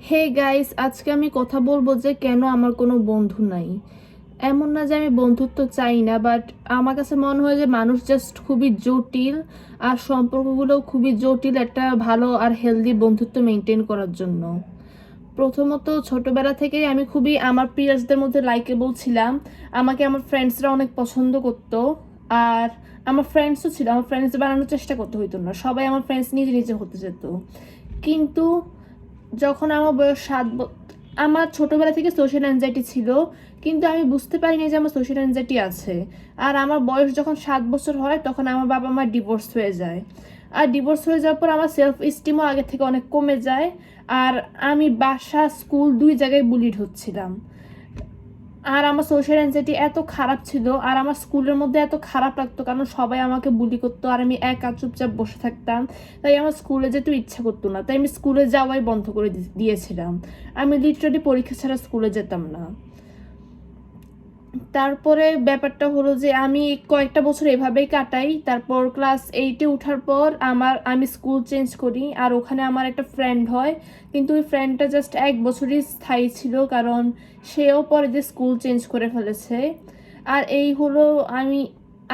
Hey guys, আজকে আমি কথা বলবো যে কেন আমার কোনো বন্ধু নাই। এমন না যে আমি বন্ধুত্ব চাই না, বাট আমার কাছে মনে হয় যে মানুষ জাস্ট খুবই জটিল, আর সম্পর্কগুলোও খুবই জটিল একটা ভালো আর হেলদি বন্ধুত্ব মেনটেন করার জন্য। প্রথমত ছোটবেলা থেকেই আমি খুবই আমার পিয়ার্সদের মধ্যে লাইকেবল ছিলাম। আমাকে আমার ফ্রেন্ডসরা অনেক পছন্দ করতো। আর আমার ফ্রেন্ডসও ছিল, আমার ফ্রেন্ডস বানানোর চেষ্টা করতে হইতো না, সবাই আমার ফ্রেন্ডস নিজে নিজে হতে যেত। কিন্তু যখন আমার বয়স আমার ছোটবেলা থেকে সোশ্যাল অ্যাংজাইটি ছিল, কিন্তু আমি বুঝতে পারিনি যে আমার সোশ্যাল অ্যাংজাইটি আছে। আর আমার বয়স যখন 7 বছর হয় তখন আমার বাবা মা ডিভোর্স হয়ে যায়। আর ডিভোর্স হয়ে যাওয়ার পর আমার সেলফ এস্টিমও আগে থেকে অনেক কমে যায়। আর আমি বাসা স্কুল দুই জায়গায় বুলিড হচ্ছিলাম। আর আমার সোশ্যাল অ্যাংজাইটি এত খারাপ ছিল, আর আমার স্কুলের মধ্যে এত খারাপ লাগতো কারণ সবাই আমাকে বুলি করতো আর আমি একা চুপচাপ বসে থাকতাম। তাই আমার স্কুলে যেতে ইচ্ছা করতো না, তাই আমি স্কুলে যাওয়াই বন্ধ করে দিয়েছিলাম। আমি লিটারালি পরীক্ষা ছাড়া স্কুলে যেতাম না। তারপরে ব্যাপারটা হলো যে আমি কয়েকটা বছর এভাবেই কাটাই। তারপর ক্লাস 8-এ ওঠার পর আমি স্কুল চেঞ্জ করি, আর ওখানে আমার একটা ফ্রেন্ড হয়। কিন্তু ওই ফ্রেন্ডটা জাস্ট 1 বছরই স্থায়ী ছিল, কারণ সেও পরে যে স্কুল চেঞ্জ করে ফেলেছে। আর এই হলো আমি,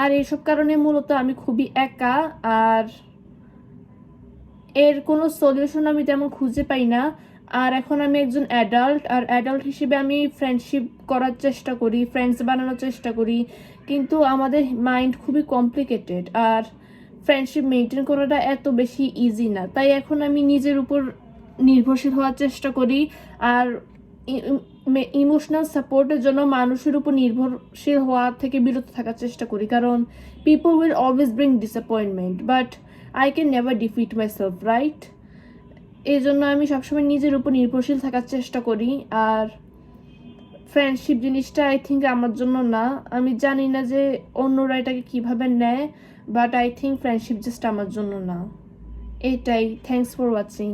আর এইসব কারণে মূলত আমি খুবই একা। আর এর কোনো সলিউশন আমি তেমন খুঁজে পাই না। আর এখন আমি একজন অ্যাডাল্ট, আর অ্যাডাল্ট হিসেবে আমি ফ্রেন্ডশিপ করার চেষ্টা করি, ফ্রেন্ডস বানানোর চেষ্টা করি, কিন্তু আমাদের মাইন্ড খুবই কমপ্লিকেটেড, আর ফ্রেন্ডশিপ মেনটেন করাটা এত বেশি ইজি না। তাই এখন আমি নিজের উপর নির্ভরশীল হওয়ার চেষ্টা করি। আর ইমোশনাল সাপোর্টের জন্য মানুষের উপর নির্ভরশীল হওয়া থেকে বিরত থাকার চেষ্টা করি, কারণ people will always bring disappointment, but I can never defeat my self, right? এই জন্য আমি সবসময় নিজের উপর নির্ভরশীল থাকার চেষ্টা করি। আর ফ্রেন্ডশিপ জিনিসটা আই থিঙ্ক আমার জন্য না। আমি জানি না যে অন্যরা এটাকে কীভাবে নেয়, but I think friendship just আমার জন্য না। এটাই। Thanks for watching.